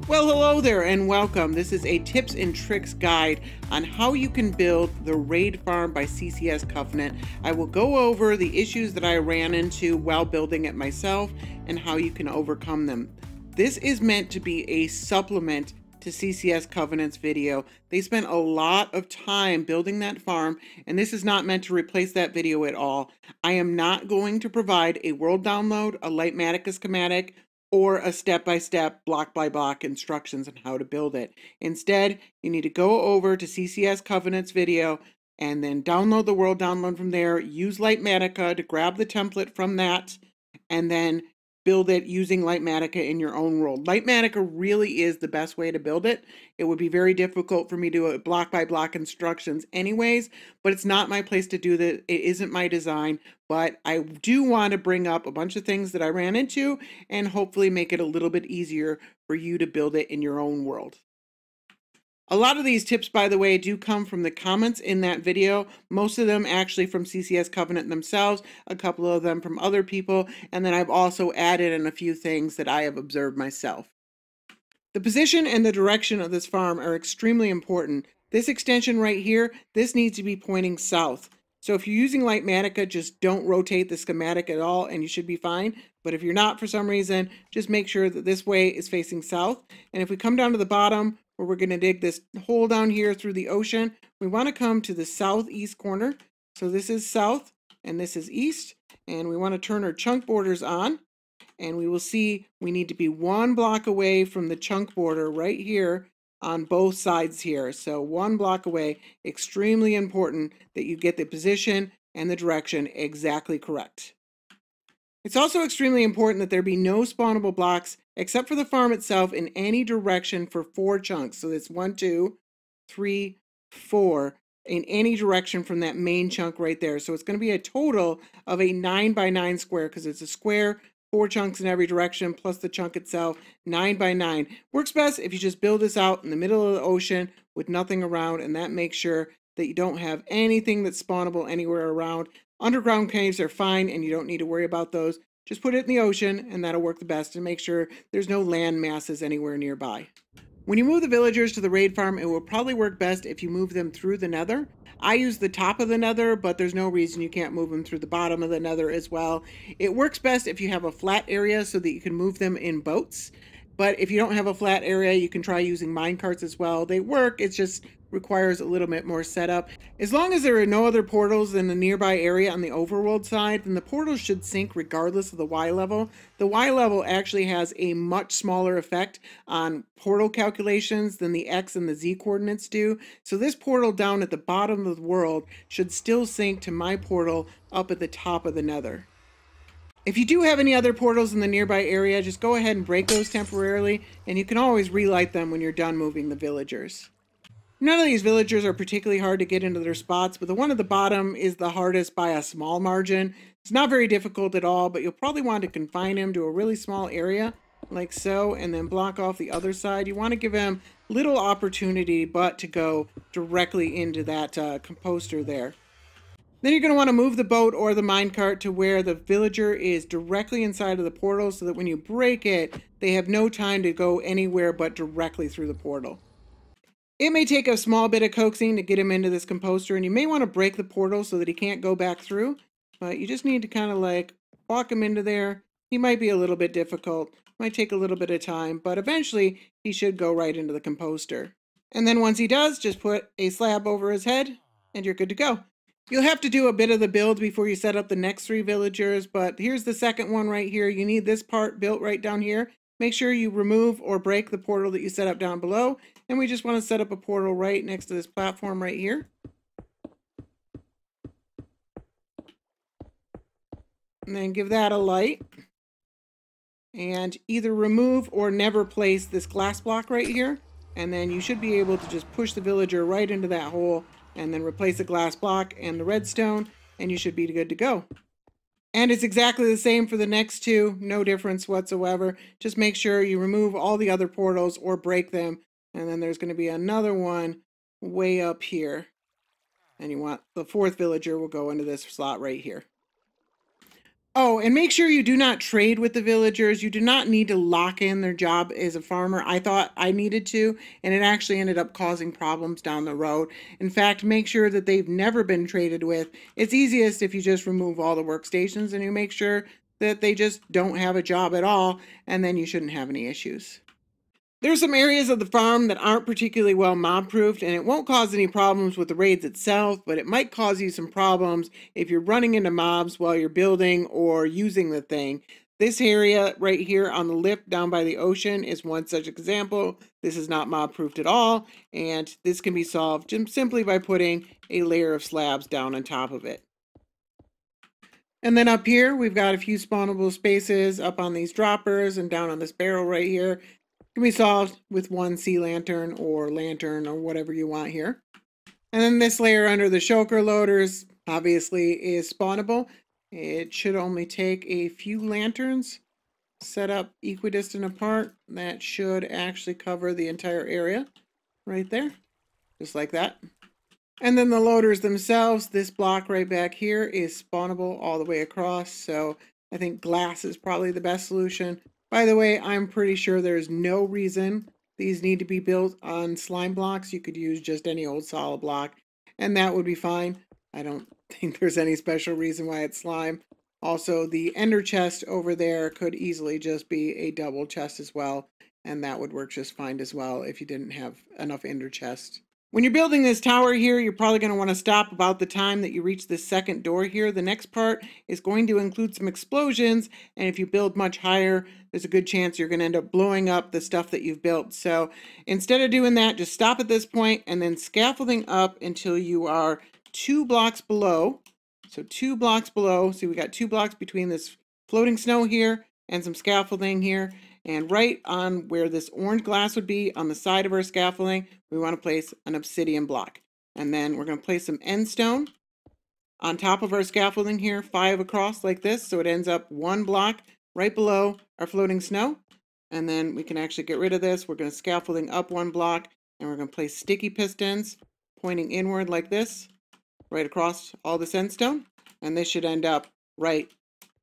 Well, hello there and welcome. This is a tips and tricks guide on how you can build the raid farm by CCS Covenant. I will go over the issues that I ran into while building it myself and how you can overcome them. This is meant to be a supplement to CCS Covenant's video. They spent a lot of time building that farm, and this is not meant to replace that video at all. I am not going to provide a world download, a Lightmatica schematic, or a step-by-step, block-by-block instructions on how to build it. Instead, you need to go over to CCS Covenant's video and then download the world download from there, use Lightmatica to grab the template from that, and then build it using Lightmatica in your own world. Lightmatica really is the best way to build it. It would be very difficult for me to do block by block instructions anyways, but it's not my place to do that. It isn't my design, but I do want to bring up a bunch of things that I ran into and hopefully make it a little bit easier for you to build it in your own world. A lot of these tips, by the way, do come from the comments in that video. Most of them actually from CCS Covenant themselves, a couple of them from other people, and then I've also added in a few things that I have observed myself. The position and the direction of this farm are extremely important. This extension right here, this needs to be pointing south. So if you're using Lightmatica, just don't rotate the schematic at all and you should be fine. But if you're not for some reason, just make sure that this way is facing south. And if we come down to the bottom, where we're going to dig this hole down here through the ocean, we want to come to the southeast corner. So this is south and this is east. And we want to turn our chunk borders on. And we will see we need to be 1 block away from the chunk border right here on both sides here. So 1 block away, extremely important that you get the position and the direction exactly correct. It's also extremely important that there be no spawnable blocks except for the farm itself in any direction for 4 chunks. So it's 1, 2, 3, 4 in any direction from that main chunk right there. So it's going to be a total of a 9 by 9 square because it's a square, 4 chunks in every direction plus the chunk itself, 9 by 9. Works best if you just build this out in the middle of the ocean with nothing around, and that makes sure that you don't have anything that's spawnable anywhere around. Underground caves are fine and you don't need to worry about those. Just put it in the ocean and that'll work the best, and make sure there's no land masses anywhere nearby. When you move the villagers to the raid farm, it will probably work best if you move them through the nether. I use the top of the nether, but there's no reason you can't move them through the bottom of the nether as well. It works best if you have a flat area so that you can move them in boats. But if you don't have a flat area, you can try using minecarts as well. They work, it just requires a little bit more setup. As long as there are no other portals in the nearby area on the overworld side, then the portals should sync regardless of the Y level. The Y level actually has a much smaller effect on portal calculations than the X and the Z coordinates do. So this portal down at the bottom of the world should still sync to my portal up at the top of the nether. If you do have any other portals in the nearby area, just go ahead and break those temporarily, and you can always relight them when you're done moving the villagers. None of these villagers are particularly hard to get into their spots, but the one at the bottom is the hardest by a small margin. It's not very difficult at all, but you'll probably want to confine him to a really small area, like so, and then block off the other side. You want to give him little opportunity but to go directly into that composter there. Then you're going to want to move the boat or the minecart to where the villager is directly inside of the portal so that when you break it, they have no time to go anywhere but directly through the portal. It may take a small bit of coaxing to get him into this composter, and you may want to break the portal so that he can't go back through, but you just need to kind of like walk him into there. He might be a little bit difficult, might take a little bit of time, but eventually he should go right into the composter. And then once he does, just put a slab over his head and you're good to go. You'll have to do a bit of the build before you set up the next 3 villagers, but here's the second one right here. You need this part built right down here. Make sure you remove or break the portal that you set up down below. And we just want to set up a portal right next to this platform right here. And then give that a light. And either remove or never place this glass block right here. And then you should be able to just push the villager right into that hole and then replace the glass block and the redstone, and you should be good to go. And it's exactly the same for the next 2, no difference whatsoever. Just make sure you remove all the other portals or break them, and then there's going to be another one way up here. And you want the 4th villager will go into this slot right here. Oh, and make sure you do not trade with the villagers. You do not need to lock in their job as a farmer. I thought I needed to, and it actually ended up causing problems down the road. In fact, make sure that they've never been traded with. It's easiest if you just remove all the workstations and you make sure that they just don't have a job at all, and then you shouldn't have any issues. There's some areas of the farm that aren't particularly well mob-proofed, and it won't cause any problems with the raids itself, but it might cause you some problems if you're running into mobs while you're building or using the thing. This area right here on the lip down by the ocean is one such example. This is not mob-proofed at all, and this can be solved just simply by putting a layer of slabs down on top of it. And then up here, we've got a few spawnable spaces up on these droppers and down on this barrel right here. Can be solved with one sea lantern or whatever you want here. And then this layer under the shulker loaders obviously is spawnable. It should only take a few lanterns set up equidistant apart. That should actually cover the entire area right there, just like that. And then the loaders themselves, this block right back here is spawnable all the way across. So I think glass is probably the best solution. By the way, I'm pretty sure there's no reason these need to be built on slime blocks. You could use just any old solid block, and that would be fine. I don't think there's any special reason why it's slime. Also, the ender chest over there could easily just be a double chest as well, and that would work just fine as well if you didn't have enough ender chests. When you're building this tower here, you're probably going to want to stop about the time that you reach this second door here. The next part is going to include some explosions, and if you build much higher, there's a good chance you're going to end up blowing up the stuff that you've built. So instead of doing that, just stop at this point and then scaffolding up until you are 2 blocks below. So 2 blocks below. See, we got 2 blocks between this floating snow here and some scaffolding here. And right on where this orange glass would be on the side of our scaffolding, we want to place an obsidian block. And then we're going to place some end stone on top of our scaffolding here, 5 across like this. So it ends up 1 block right below our floating snow. And then we can actually get rid of this. We're going to scaffolding up 1 block, and we're going to place sticky pistons pointing inward like this, right across all this end stone. And this should end up right.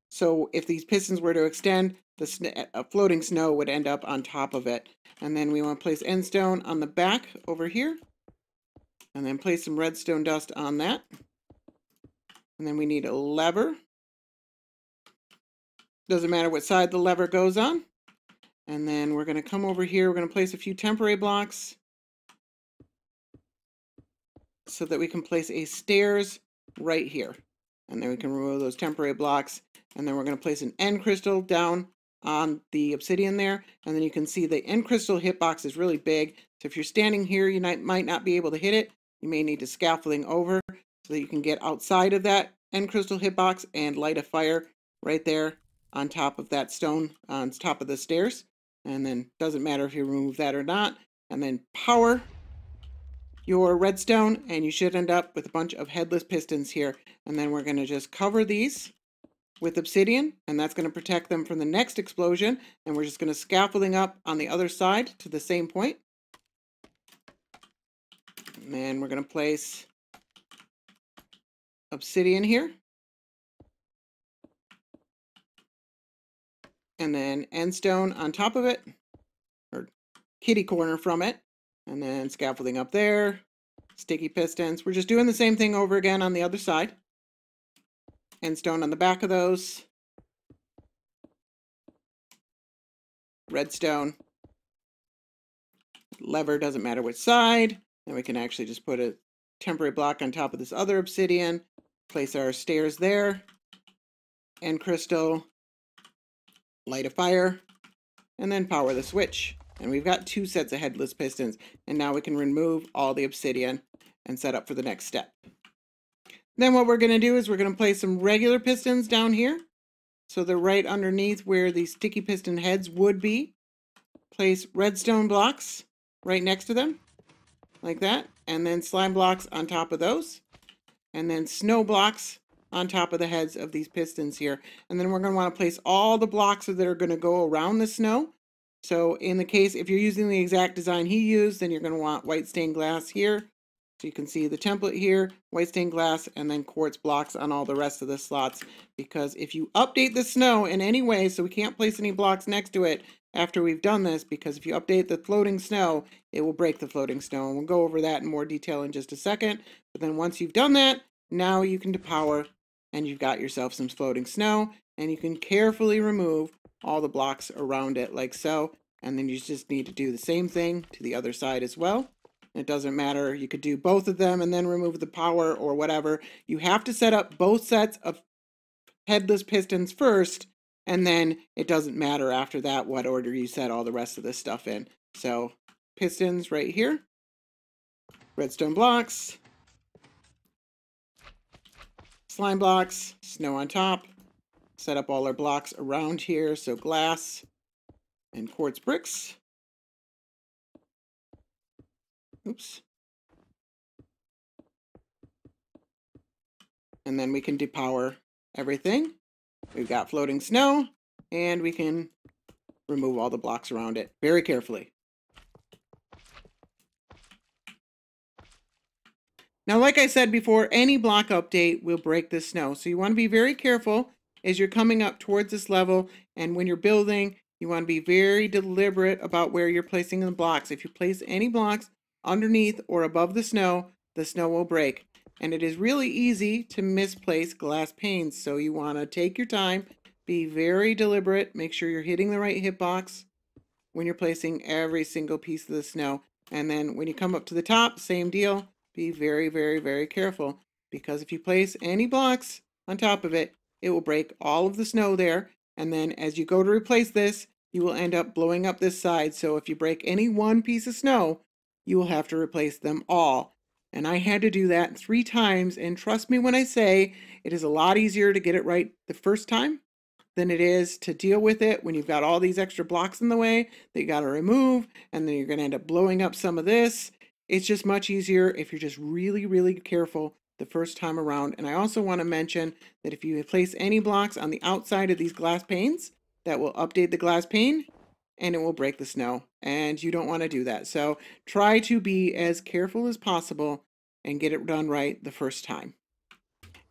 So if these pistons were to extend, the floating snow would end up on top of it. And then we want to place end stone on the back over here. And then place some redstone dust on that. And then we need a lever. Doesn't matter what side the lever goes on. And then we're going to come over here. We're going to place a few temporary blocks so that we can place a stairs right here. And then we can remove those temporary blocks. And then we're going to place an end crystal down on the obsidian there. And then you can see the end crystal hitbox is really big. So if you're standing here, you might not be able to hit it. You may need to scaffolding over so that you can get outside of that end crystal hitbox and light a fire right there on top of that stone, on top of the stairs. And then doesn't matter if you remove that or not. And then power your redstone, and you should end up with a bunch of headless pistons here. And then we're going to just cover these with obsidian, and that's going to protect them from the next explosion. And we're just going to scaffolding up on the other side to the same point. And then we're going to place obsidian here. And then end stone on top of it, or kitty corner from it. And then scaffolding up there, sticky pistons. We're just doing the same thing over again on the other side. End stone on the back of those. Redstone. Lever, doesn't matter which side. Then we can actually just put a temporary block on top of this other obsidian. Place our stairs there. End crystal. Light a fire. And then power the switch. And we've got 2 sets of headless pistons. And now we can remove all the obsidian and set up for the next step. Then what we're going to do is we're going to place some regular pistons down here. So they're right underneath where the sticky piston heads would be. Place redstone blocks right next to them, like that. And then slime blocks on top of those. And then snow blocks on top of the heads of these pistons here. And then we're going to want to place all the blocks that are going to go around the snow. So in the case, if you're using the exact design he used, then you're going to want white stained glass here So you can see the template here, white stained glass, and then quartz blocks on all the rest of the slots. Because if you update the snow in any way, so we can't place any blocks next to it after we've done this, because if you update the floating snow, it will break the floating snow. And we'll go over that in more detail in just a second. But then once you've done that, now you can depower and you've got yourself some floating snow, and you can carefully remove all the blocks around it like so. And then you just need to do the same thing to the other side as well. It doesn't matter. You could do both of them and then remove the power or whatever. You have to set up both sets of headless pistons first, and then it doesn't matter after that what order you set all the rest of this stuff in. So pistons right here, redstone blocks, slime blocks, snow on top. Set up all our blocks around here, so glass and quartz bricks. Oops. And then we can depower everything. We've got floating snow, and we can remove all the blocks around it very carefully. Now, like I said before, any block update will break the snow. So you want to be very careful as you're coming up towards this level, and when you're building, you want to be very deliberate about where you're placing the blocks. If you place any blocks underneath or above the snow will break. And it is really easy to misplace glass panes. So you want to take your time, be very deliberate, make sure you're hitting the right hitbox when you're placing every single piece of the snow. And then when you come up to the top, same deal, be very, very, very careful. Because if you place any blocks on top of it, it will break all of the snow there. And then as you go to replace this, you will end up blowing up this side. So if you break any one piece of snow, you will have to replace them all. And I had to do that 3 times. And trust me when I say it is a lot easier to get it right the first time than it is to deal with it when you've got all these extra blocks in the way that you got to remove. And then you're going to end up blowing up some of this. It's just much easier if you're just really, really careful the first time around. And I also want to mention that if you place any blocks on the outside of these glass panes, that will update the glass pane and it will break the snow. And you don't want to do that. So try to be as careful as possible and get it done right the first time.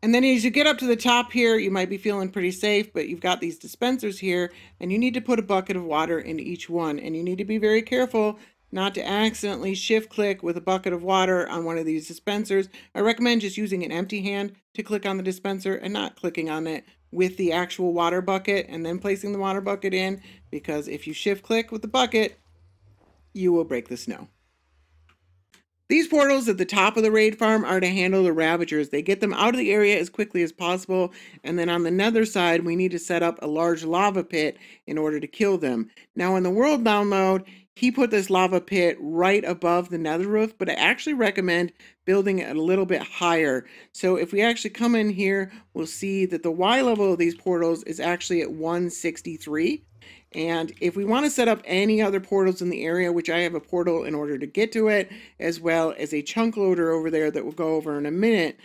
And then as you get up to the top here, you might be feeling pretty safe, but you've got these dispensers here, and you need to put a bucket of water in each one. And you need to be very careful not to accidentally shift click with a bucket of water on one of these dispensers. I recommend just using an empty hand to click on the dispenser and not clicking on it with the actual water bucket and then placing the water bucket in, because if you shift click with the bucket, you will break the snow. These portals at the top of the raid farm are to handle the Ravagers. They get them out of the area as quickly as possible, and then on the nether side, we need to set up a large lava pit in order to kill them. Now in the world download, he put this lava pit right above the nether roof, but I actually recommend building it a little bit higher. So if we actually come in here, we'll see that the Y level of these portals is actually at 163. And if we want to set up any other portals in the area, which I have a portal in order to get to it, as well as a chunk loader over there that we'll go over in a minute,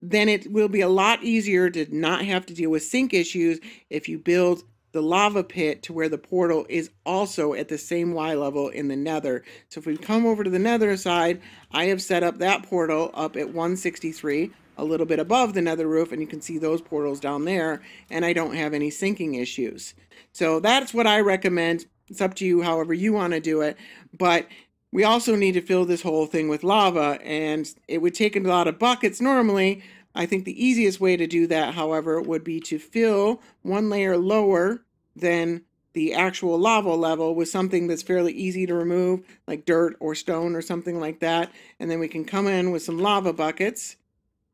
then it will be a lot easier to not have to deal with sync issues if you build the lava pit to where the portal is also at the same Y level in the nether. So if we come over to the nether side, I have set up that portal up at 163, a little bit above the nether roof, and you can see those portals down there, and I don't have any syncing issues. So that's what I recommend. It's up to you however you want to do it, but we also need to fill this whole thing with lava, and it would take a lot of buckets normally. I think the easiest way to do that, however, would be to fill one layer lower than the actual lava level with something that's fairly easy to remove, like dirt or stone or something like that. And then we can come in with some lava buckets,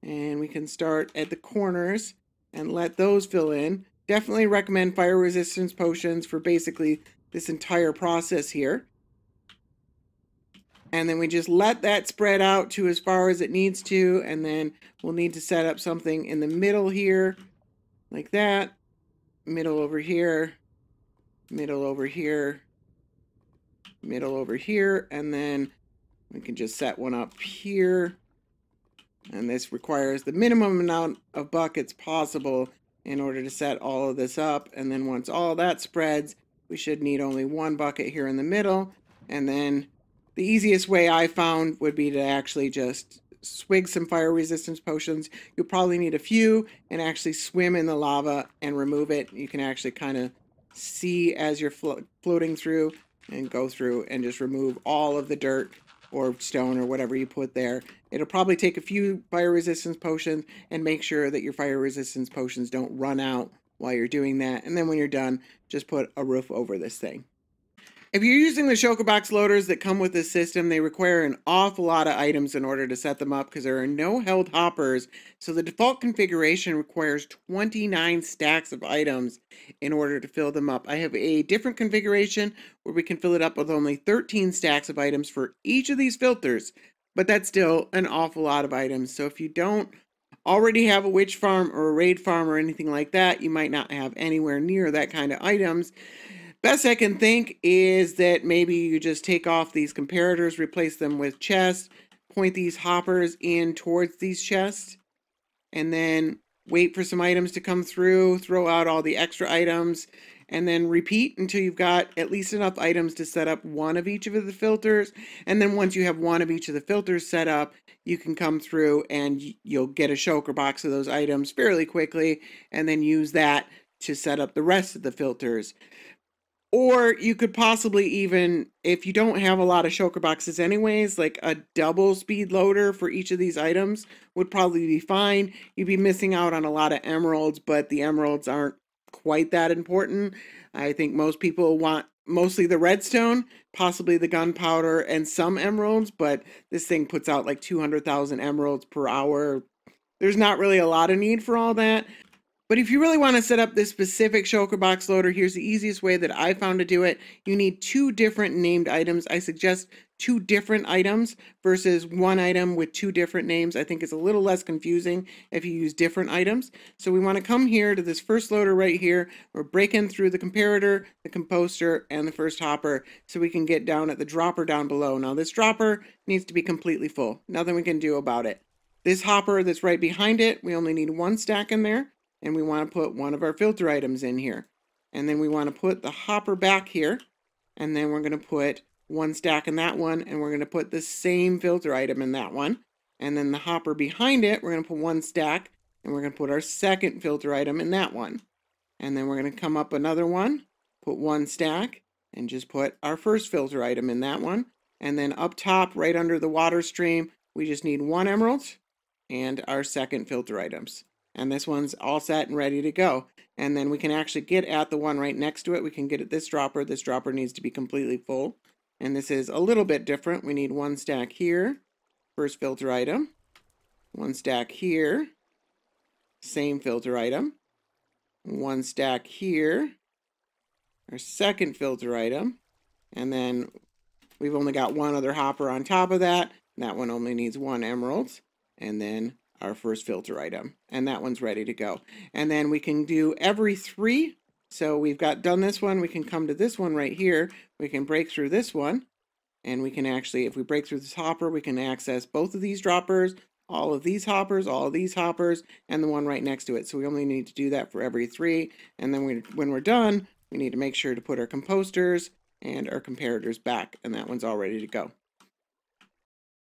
and we can start at the corners and let those fill in. Definitely recommend fire resistance potions for basically this entire process here. And then we just let that spread out to as far as it needs to, and then we'll need to set up something in the middle here, like that. Middle over here, middle over here, middle over here, and then we can just set one up here. And this requires the minimum amount of buckets possible in order to set all of this up. And then once all that spreads, we should need only one bucket here in the middle, and then The easiest way I found would be to actually just swig some fire resistance potions. You'll probably need a few and actually swim in the lava and remove it. You can actually kind of see as you're floating through and go through and just remove all of the dirt or stone or whatever you put there. It'll probably take a few fire resistance potions, and make sure that your fire resistance potions don't run out while you're doing that. And then when you're done, just put a roof over this thing. If you're using the shulker box loaders that come with this system, they require an awful lot of items in order to set them up because there are no held hoppers. So the default configuration requires 29 stacks of items in order to fill them up. I have a different configuration where we can fill it up with only 13 stacks of items for each of these filters, but that's still an awful lot of items. So if you don't already have a witch farm or a raid farm or anything like that, you might not have anywhere near that kind of items. Best I can think is that maybe you just take off these comparators, replace them with chests, point these hoppers in towards these chests, and then wait for some items to come through, throw out all the extra items, and then repeat until you've got at least enough items to set up one of each of the filters. And then once you have one of each of the filters set up, you can come through and you'll get a shulker box of those items fairly quickly, and then use that to set up the rest of the filters. Or you could possibly even, if you don't have a lot of shulker boxes anyways, like a double speed loader for each of these items would probably be fine. You'd be missing out on a lot of emeralds, but the emeralds aren't quite that important. I think most people want mostly the redstone, possibly the gunpowder, and some emeralds, but this thing puts out like 200,000 emeralds per hour. There's not really a lot of need for all that. But if you really want to set up this specific shulker box loader, here's the easiest way that I found to do it. You need 2 different named items. I suggest 2 different items versus 1 item with 2 different names. I think it's a little less confusing if you use different items. So we want to come here to this first loader right here. We're breaking through the comparator, the composter, and the first hopper so we can get down at the dropper down below. Now this dropper needs to be completely full. Nothing we can do about it. This hopper that's right behind it, we only need 1 stack in there. And we want to put one of our filter items in here. And then we want to put the hopper back here. And then we're going to put 1 stack in that one. And we're going to put the same filter item in that one. And then the hopper behind it, we're going to put 1 stack. And we're going to put our second filter item in that one. And then we're going to come up another one, put 1 stack, and just put our first filter item in that one. And then up top, right under the water stream, we just need 1 emerald and our second filter items. And this one's all set and ready to go. And then we can actually get at the one right next to it. We can get at this dropper. This dropper needs to be completely full. And this is a little bit different. We need 1 stack here, first filter item. 1 stack here, same filter item. 1 stack here, our second filter item. And then we've only got 1 other hopper on top of that. That one only needs 1 emerald. And then our first filter item, and that one's ready to go. And then we can do every 3. So we've got done this one, we can come to this one right here, we can break through this one, and we can actually, if we break through this hopper, we can access both of these droppers, all of these hoppers, all of these hoppers, and the one right next to it. So we only need to do that for every 3. And then when we're done, we need to make sure to put our composters and our comparators back, and that one's all ready to go.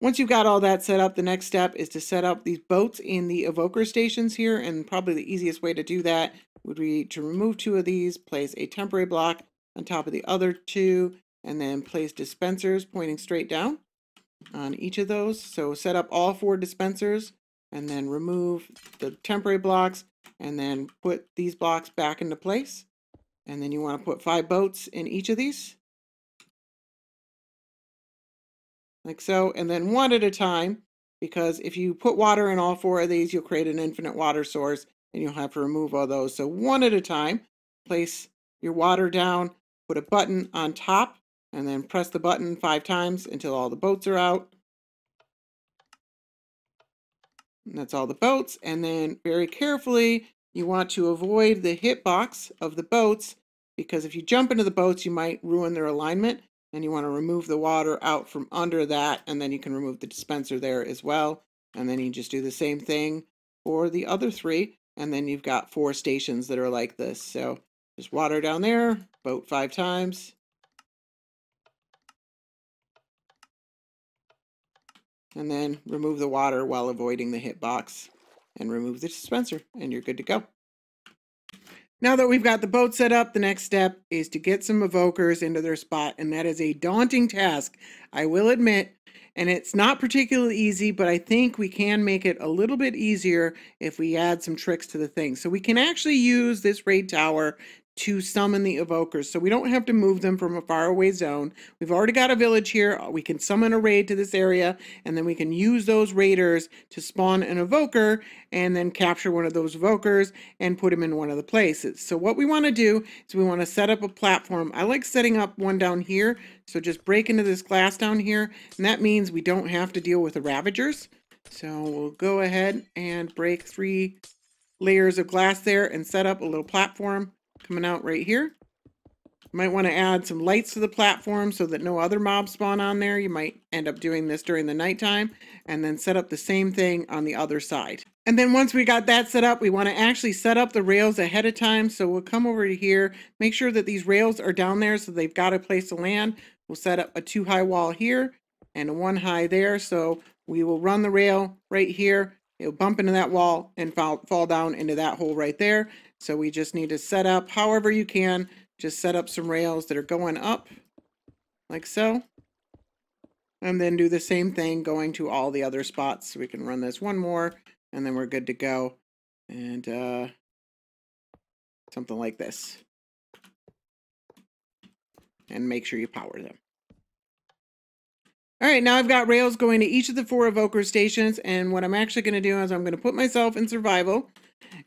Once you've got all that set up, the next step is to set up these boats in the evoker stations here, and probably the easiest way to do that would be to remove 2 of these, place a temporary block on top of the other 2, and then place dispensers pointing straight down on each of those. So set up all 4 dispensers, and then remove the temporary blocks, and then put these blocks back into place. And then you want to put 5 boats in each of these, like so, and then 1 at a time, because if you put water in all 4 of these, you'll create an infinite water source, and you'll have to remove all those. So 1 at a time, place your water down, put a button on top, and then press the button 5 times until all the boats are out. And that's all the boats. And then very carefully, you want to avoid the hitbox of the boats, because if you jump into the boats, you might ruin their alignment. And you want to remove the water out from under that, and then you can remove the dispenser there as well. And then you just do the same thing for the other 3, and then you've got 4 stations that are like this. So just water down there, boat 5 times. and then remove the water while avoiding the hitbox, and remove the dispenser, and you're good to go. Now that we've got the boat set up, the next step is to get some evokers into their spot, and that is a daunting task, I will admit, and it's not particularly easy, but I think we can make it a little bit easier if we add some tricks to the thing. So we can actually use this raid tower to summon the evokers, so we don't have to move them from a faraway zone. We've already got a village here. We can summon a raid to this area, and then we can use those raiders to spawn an evoker and then capture one of those evokers and put them in one of the places. So what we want to do is we want to set up a platform. I like setting up one down here, so just break into this glass down here, and that means we don't have to deal with the Ravagers. So we'll go ahead and break 3 layers of glass there and set up a little platform coming out right here. You might want to add some lights to the platform so that no other mobs spawn on there. You might end up doing this during the nighttime, and then set up the same thing on the other side. And then once we got that set up, we want to actually set up the rails ahead of time. So we'll come over to here, make sure that these rails are down there so they've got a place to land. We'll set up a 2 high wall here and a 1 high there. So we will run the rail right here. It'll bump into that wall and fall down into that hole right there. So we just need to set up however you can. Just set up some rails that are going up like so. And then do the same thing going to all the other spots. So we can run this one more and then we're good to go. And something like this. And make sure you power them. All right, now I've got rails going to each of the 4 evoker stations, and what I'm actually going to do is I'm going to put myself in survival,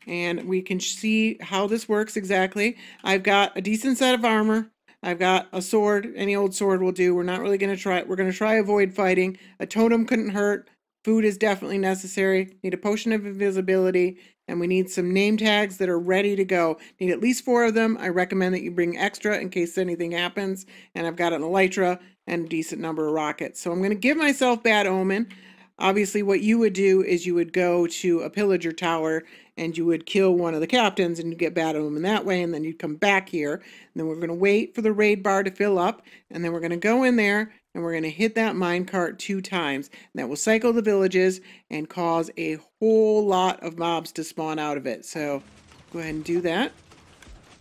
and we can see how this works exactly. I've got a decent set of armor. I've got a sword. Any old sword will do. We're not really going to try. We're going to try avoid fighting. A totem couldn't hurt. Food is definitely necessary. Need a potion of invisibility, and we need some name tags that are ready to go. Need at least 4 of them. I recommend that you bring extra in case anything happens. And I've got an elytra and a decent number of rockets. So I'm going to give myself Bad Omen. Obviously, what you would do is you would go to a pillager tower and you would kill one of the captains and you get Bad Omen that way, and then you'd come back here. And then we're going to wait for the raid bar to fill up, and then we're going to go in there and we're going to hit that minecart 2 times. And that will cycle the villages and cause a whole lot of mobs to spawn out of it. So go ahead and do that.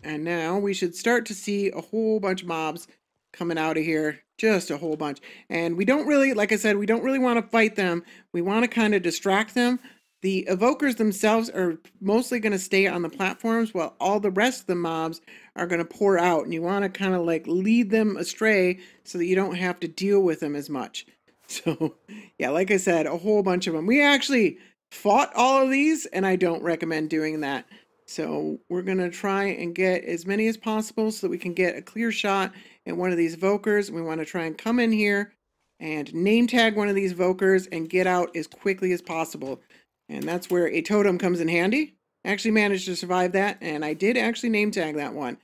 And now we should start to see a whole bunch of mobs coming out of here. Just a whole bunch. And we don't really, like I said, we don't really want to fight them. We want to kind of distract them. The evokers themselves are mostly going to stay on the platforms while all the rest of the mobs are going to pour out. And you want to kind of like lead them astray so that you don't have to deal with them as much. So yeah, like I said, a whole bunch of them. We actually fought all of these, and I don't recommend doing that. So we're going to try and get as many as possible so that we can get a clear shot at one of these evokers. We want to try and come in here and name tag one of these evokers and get out as quickly as possible. And that's where a totem comes in handy. I actually managed to survive that, and I did actually name tag that one.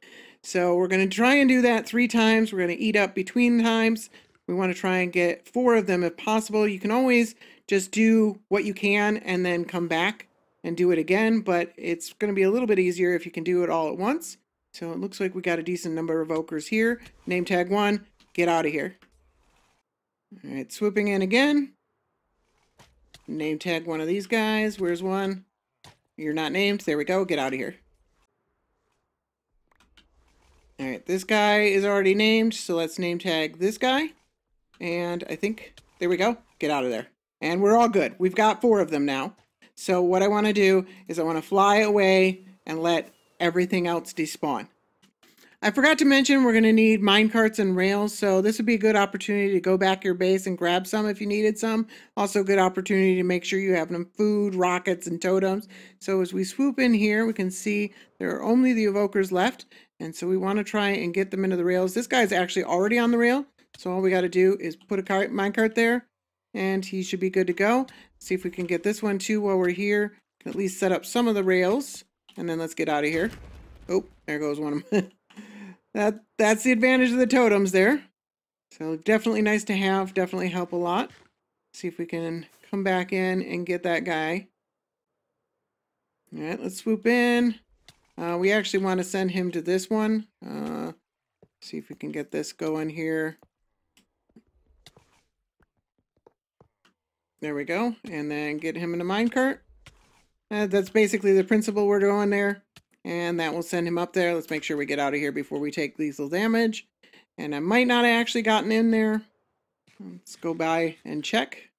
So we're going to try and do that 3 times. We're going to eat up between times. We want to try and get 4 of them if possible. You can always just do what you can and then come back and do it again, but it's going to be a little bit easier if you can do it all at once. So it looks like we got a decent number of evokers here. Name tag 1, get out of here. All right, swooping in again. Name tag one of these guys. Where's one? You're not named. There we go. Get out of here. All right, this guy is already named, so let's name tag this guy. And I think, there we go. Get out of there. And we're all good. We've got 4 of them now. So what I want to do is I want to fly away and let everything else despawn. I forgot to mention we're going to need minecarts and rails, so this would be a good opportunity to go back your base and grab some if you needed some. Also a good opportunity to make sure you have enough food, rockets, and totems. So as we swoop in here, we can see there are only the evokers left, and so we want to try and get them into the rails. This guy's actually already on the rail, so all we got to do is put a minecart there, and he should be good to go. See if we can get this one too while we're here. Can at least set up some of the rails, and then let's get out of here. Oh, there goes one of them. That's the advantage of the totems there. So definitely nice to have, definitely help a lot. See if we can come back in and get that guy. All right, let's swoop in. We actually want to send him to this one. See if we can get this going here. There we go. And then get him in a minecart. That's basically the principle we're doing there. And that will send him up there. Let's make sure we get out of here before we take lethal damage. And I might not have actually gotten in there. Let's go by and check.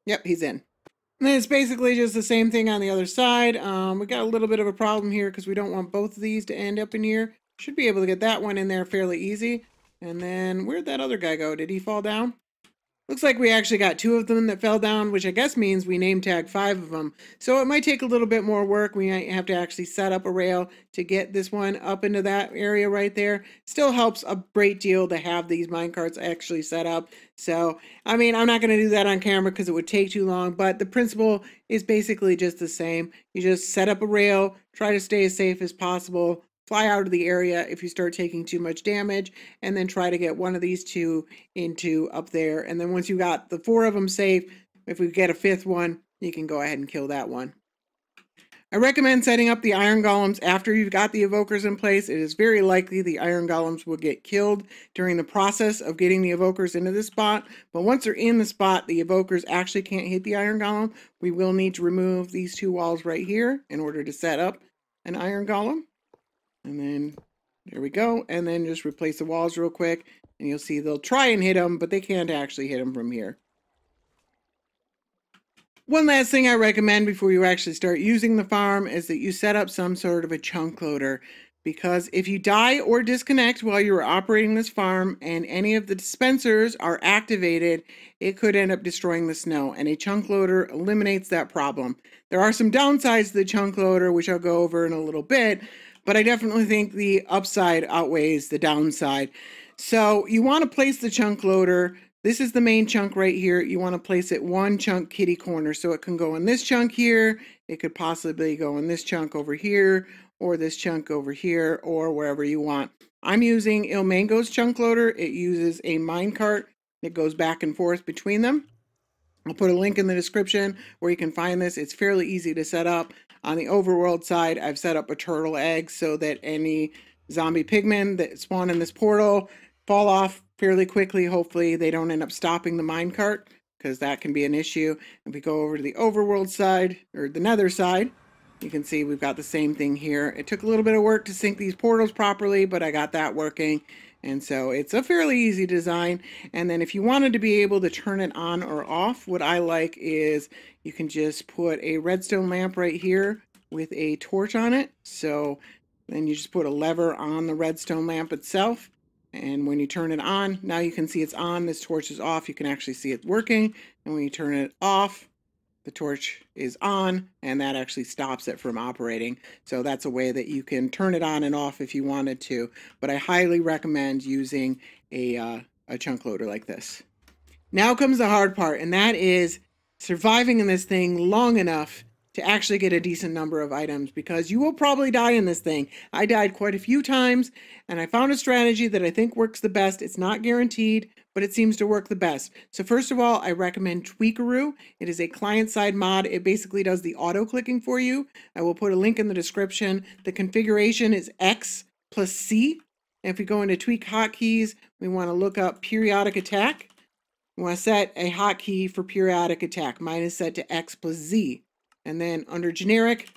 Yep, he's in. And then it's basically just the same thing on the other side. We got a little bit of a problem here because we don't want both of these to end up in here. Should be able to get that one in there fairly easy. And then where'd that other guy go? Did he fall down? Looks like we actually got 2 of them that fell down, which I guess means we name tagged 5 of them. So it might take a little bit more work. We might have to actually set up a rail to get this one up into that area right there. Still helps a great deal to have these minecarts actually set up. So, I mean, I'm not going to do that on camera because it would take too long, but the principle is basically just the same. You just set up a rail, try to stay as safe as possible, fly out of the area if you start taking too much damage, and then try to get one of these 2 into up there. And then once you got the 4 of them safe, if we get a 5th one, you can go ahead and kill that one. I recommend setting up the iron golems after you've got the evokers in place. It is very likely the iron golems will get killed during the process of getting the evokers into the spot. But once they're in the spot, the evokers actually can't hit the iron golem. We will need to remove these 2 walls right here in order to set up an iron golem. And then there we go. And then just replace the walls real quick. And you'll see they'll try and hit them, but they can't actually hit them from here. One last thing I recommend before you actually start using the farm is that you set up some sort of a chunk loader. Because if you die or disconnect while you're operating this farm and any of the dispensers are activated, it could end up destroying the snow. And a chunk loader eliminates that problem. There are some downsides to the chunk loader, which I'll go over in a little bit. But I definitely think the upside outweighs the downside. So you want to place the chunk loader. This is the main chunk right here. You want to place it 1 chunk kitty corner. So it can go in this chunk here. It could possibly go in this chunk over here, or this chunk over here, or wherever you want. I'm using Ilmango's chunk loader. It uses a minecart that goes back and forth between them. I'll put a link in the description where you can find this. It's fairly easy to set up. On the overworld side, I've set up a turtle egg so that any zombie pigmen that spawn in this portal fall off fairly quickly. Hopefully they don't end up stopping the minecart, because that can be an issue. If we go over to the overworld side, or the nether side, you can see we've got the same thing here. It took a little bit of work to sync these portals properly, but I got that working. And so it's a fairly easy design. And then if you wanted to be able to turn it on or off, what I like is you can just put a redstone lamp right here with a torch on it. So then you just put a lever on the redstone lamp itself. And when you turn it on, now you can see it's on. This torch is off. You can actually see it working. And when you turn it off, the torch is on, and that actually stops it from operating. So that's a way that you can turn it on and off if you wanted to. But I highly recommend using a chunk loader like this. Now comes the hard part, and that is surviving in this thing long enough to actually get a decent number of items, because you will probably die in this thing. I died quite a few times, and I found a strategy that I think works the best. It's not guaranteed, but it seems to work the best. So first of all, I recommend Tweakaroo. It is a client-side mod. It basically does the auto-clicking for you. I will put a link in the description. The configuration is X plus C. And if we go into tweak hotkeys, we want to look up periodic attack. We want to set a hotkey for periodic attack. Mine is set to X plus Z. And then under generic,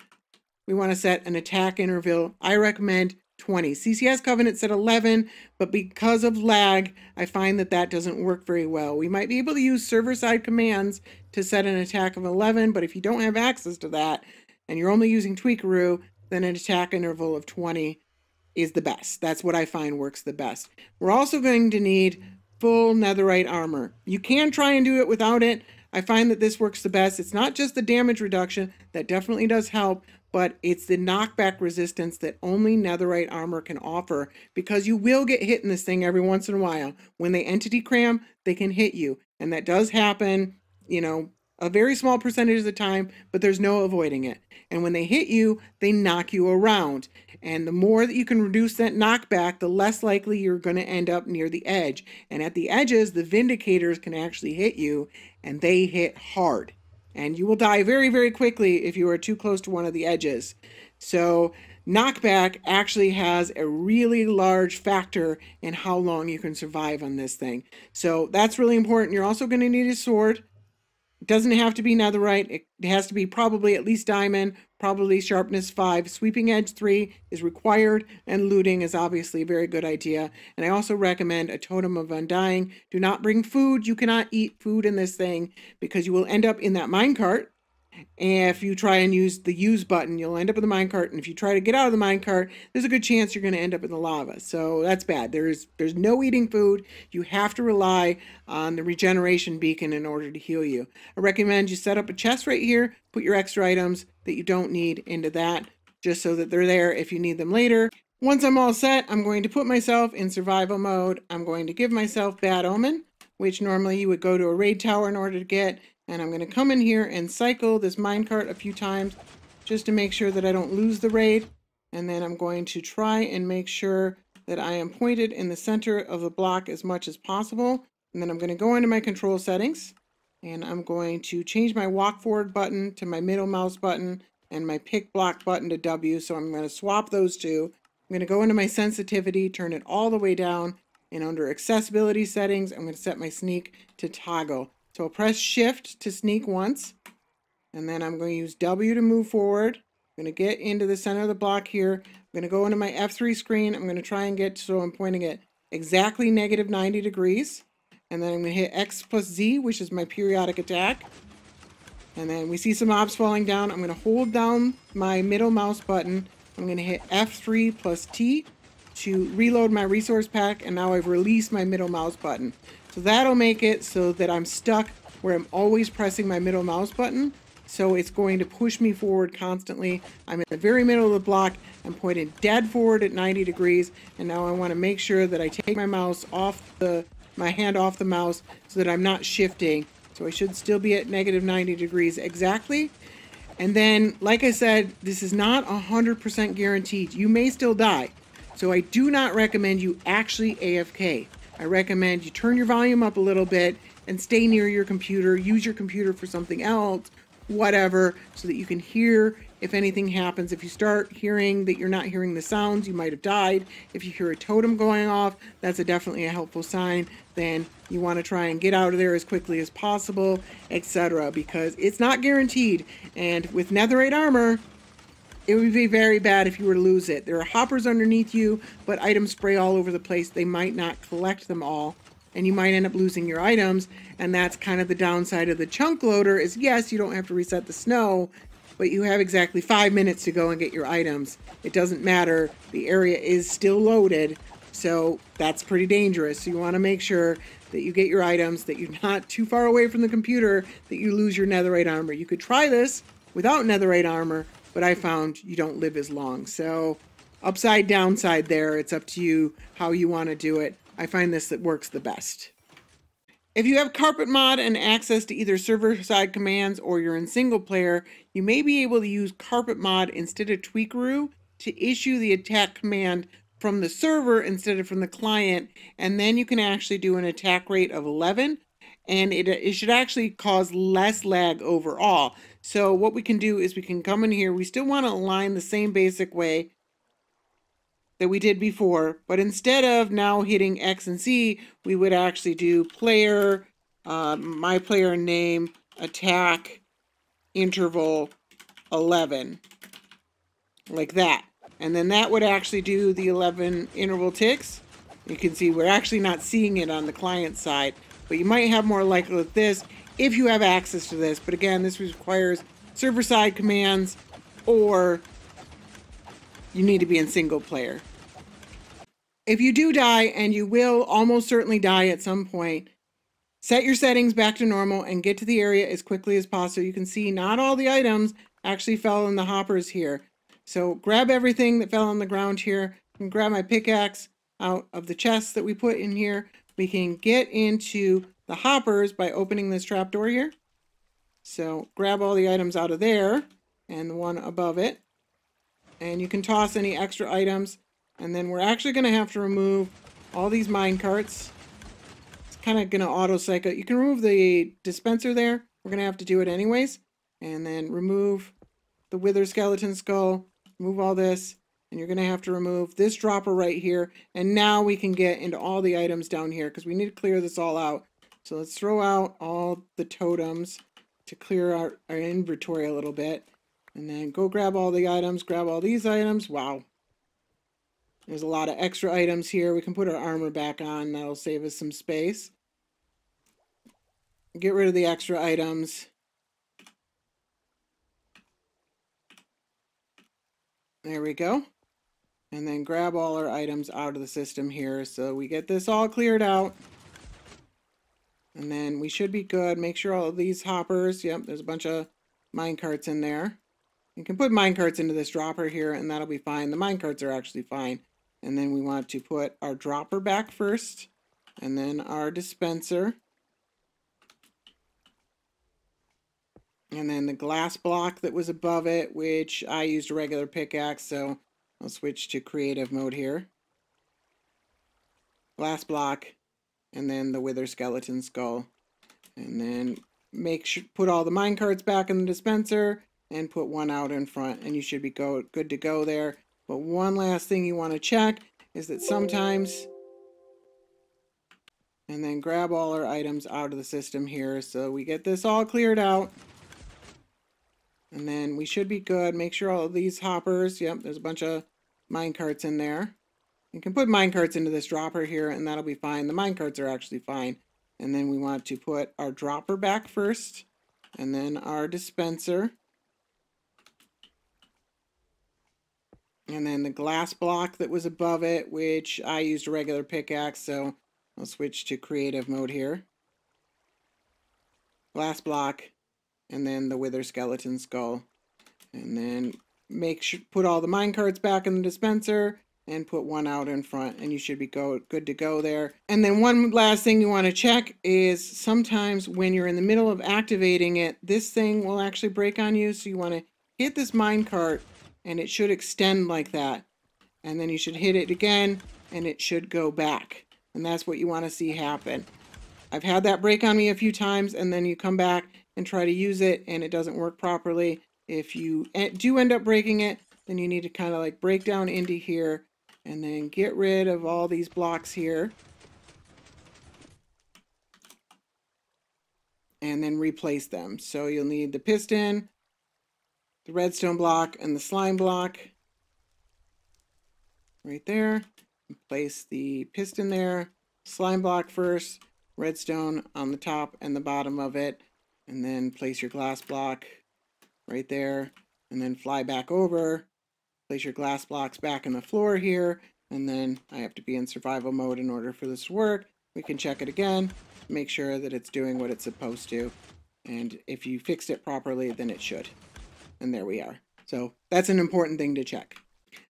we want to set an attack interval. I recommend 20. CCS Covenant said 11, but because of lag, I find that that doesn't work very well. We might be able to use server-side commands to set an attack of 11, but if you don't have access to that and you're only using Tweakaroo, then an attack interval of 20 is the best. That's what I find works the best. We're also going to need full netherite armor. You can try and do it without it. I find that this works the best. It's not just the damage reduction, that definitely does help, but it's the knockback resistance that only netherite armor can offer, because you will get hit in this thing every once in a while. When they entity cram, they can hit you, and that does happen, you know, a very small percentage of the time, but there's no avoiding it. And when they hit you, they knock you around. And the more that you can reduce that knockback, the less likely you're going to end up near the edge. And at the edges, the Vindicators can actually hit you, and they hit hard. And you will die very, very quickly if you are too close to one of the edges. So knockback actually has a really large factor in how long you can survive on this thing. So that's really important. You're also going to need a sword. It doesn't have to be netherite. It has to be probably at least diamond, probably sharpness 5. Sweeping edge 3 is required, and looting is obviously a very good idea. And I also recommend a totem of undying. Do not bring food. You cannot eat food in this thing because you will end up in that minecart. And if you try and use the use button, you'll end up in the minecart. And if you try to get out of the minecart, there's a good chance you're going to end up in the lava. So that's bad. There's no eating food. You have to rely on the regeneration beacon in order to heal you. I recommend you set up a chest right here, put your extra items that you don't need into that, just so that they're there if you need them later. Once I'm all set, I'm going to put myself in survival mode. I'm going to give myself Bad Omen, which normally you would go to a raid tower in order to get. And I'm going to come in here and cycle this minecart a few times just to make sure that I don't lose the raid. And then I'm going to try and make sure that I am pointed in the center of the block as much as possible. And then I'm going to go into my control settings and I'm going to change my walk forward button to my middle mouse button and my pick block button to W. So I'm going to swap those two. I'm going to go into my sensitivity, turn it all the way down, and under accessibility settings, I'm going to set my sneak to toggle. So I'll press shift to sneak once, and then I'm going to use W to move forward. I'm going to get into the center of the block here. I'm going to go into my F3 screen. I'm going to try and get, so I'm pointing at exactly negative 90 degrees. And then I'm going to hit X plus Z, which is my periodic attack. And then we see some mobs falling down. I'm going to hold down my middle mouse button. I'm going to hit F3 plus T to reload my resource pack. And now I've released my middle mouse button. So that'll make it so that I'm stuck where I'm always pressing my middle mouse button. So it's going to push me forward constantly. I'm in the very middle of the block. I'm pointed dead forward at 90 degrees. And now I want to make sure that I take my mouse off my hand off the mouse so that I'm not shifting. So I should still be at negative 90 degrees exactly. And then, like I said, this is not 100% guaranteed. You may still die. So I do not recommend you actually AFK. I recommend you turn your volume up a little bit and stay near your computer. Use your computer for something else, whatever, so that you can hear if anything happens. If you start hearing that you're not hearing the sounds, you might have died. If you hear a totem going off, that's definitely a helpful sign. Then you want to try and get out of there as quickly as possible, etc. Because it's not guaranteed. And with netherite armor, it would be very bad if you were to lose it. There are hoppers underneath you, but items spray all over the place. They might not collect them all, and you might end up losing your items. And that's kind of the downside of the chunk loader is, yes, you don't have to reset the snow, but you have exactly 5 minutes to go and get your items. It doesn't matter. The area is still loaded, so that's pretty dangerous. So you want to make sure that you get your items, that you're not too far away from the computer, that you lose your netherite armor. You could try this without netherite armor, but I found you don't live as long. So upside, downside there, it's up to you how you want to do it. I find this that works the best. If you have carpet mod and access to either server-side commands or you're in single player, you may be able to use carpet mod instead of tweakaroo to issue the attack command from the server instead of from the client, and then you can actually do an attack rate of 11, and it should actually cause less lag overall. So what we can do is we can come in here. We still want to align the same basic way that we did before, but instead of now hitting X and Z, we would actually do player, my player name, attack, interval 11, like that. And then that would actually do the 11 interval ticks. You can see we're actually not seeing it on the client side, but you might have more likely with this if you have access to this. But again, this requires server-side commands or you need to be in single player. If you do die, and you will almost certainly die at some point, set your settings back to normal and get to the area as quickly as possible. You can see not all the items actually fell in the hoppers here. So grab everything that fell on the ground here and grab my pickaxe out of the chest that we put in here. We can get into the hoppers by opening this trapdoor here. So grab all the items out of there and the one above it. And you can toss any extra items. And then we're actually going to have to remove all these mine carts. It's kind of going to auto cycle. You can remove the dispenser there. We're going to have to do it anyways. And then remove the wither skeleton skull. Remove all this. and you're going to have to remove this dropper right here. And now we can get into all the items down here because we need to clear this all out. So let's throw out all the totems to clear our inventory a little bit. And then go grab all the items, grab all these items. Wow. There's a lot of extra items here. We can put our armor back on. That'll save us some space. Get rid of the extra items. There we go. And then grab all our items out of the system here. So we get this all cleared out. And then we should be good. Make sure all of these hoppers, yep, there's a bunch of minecarts in there. You can put minecarts into this dropper here and that'll be fine. The minecarts are actually fine. And then we want to put our dropper back first. And then our dispenser. And then the glass block that was above it, which I used a regular pickaxe, so I'll switch to creative mode here. Glass block, and then the wither skeleton skull. And then put all the minecarts back in the dispenser and put one out in front, and you should be good to go there. But one last thing you want to check is that sometimes, and then grab all our items out of the system here so we get this all cleared out. And then we should be good. Make sure all of these hoppers, yep, there's a bunch of minecarts in there. You can put minecarts into this dropper here and that'll be fine. The minecarts are actually fine. And then we want to put our dropper back first. And then our dispenser. And then the glass block that was above it, which I used a regular pickaxe, so I'll switch to creative mode here. Glass block. And then the wither skeleton skull. And then put all the minecarts back in the dispenser and put one out in front, and you should be good to go there. And then one last thing you want to check is sometimes when you're in the middle of activating it, this thing will actually break on you, so you want to hit this minecart and it should extend like that. And then you should hit it again and it should go back. And that's what you want to see happen. I've had that break on me a few times, and then you come back and try to use it and it doesn't work properly. If you do end up breaking it, then you need to kind of like break down into here and then get rid of all these blocks here. And then replace them. So you'll need the piston, the redstone block, and the slime block right there. Place the piston there, slime block first, redstone on the top and the bottom of it. And then place your glass block right there, and then fly back over, place your glass blocks back in the floor here, and then I have to be in survival mode in order for this to work. We can check it again, make sure that it's doing what it's supposed to, and if you fixed it properly, then it should. And there we are. So that's an important thing to check.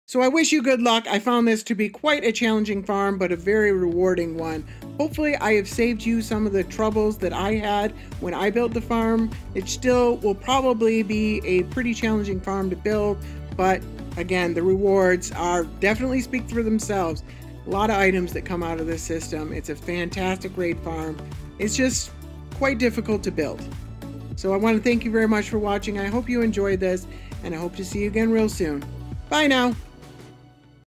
So I wish you good luck. I found this to be quite a challenging farm, but a very rewarding one. Hopefully I have saved you some of the troubles that I had when I built the farm. It still will probably be a pretty challenging farm to build, but again, the rewards are definitely speak for themselves. A lot of items that come out of this system. It's a fantastic raid farm. It's just quite difficult to build. So I want to thank you very much for watching. I hope you enjoyed this, and I hope to see you again real soon. Bye now.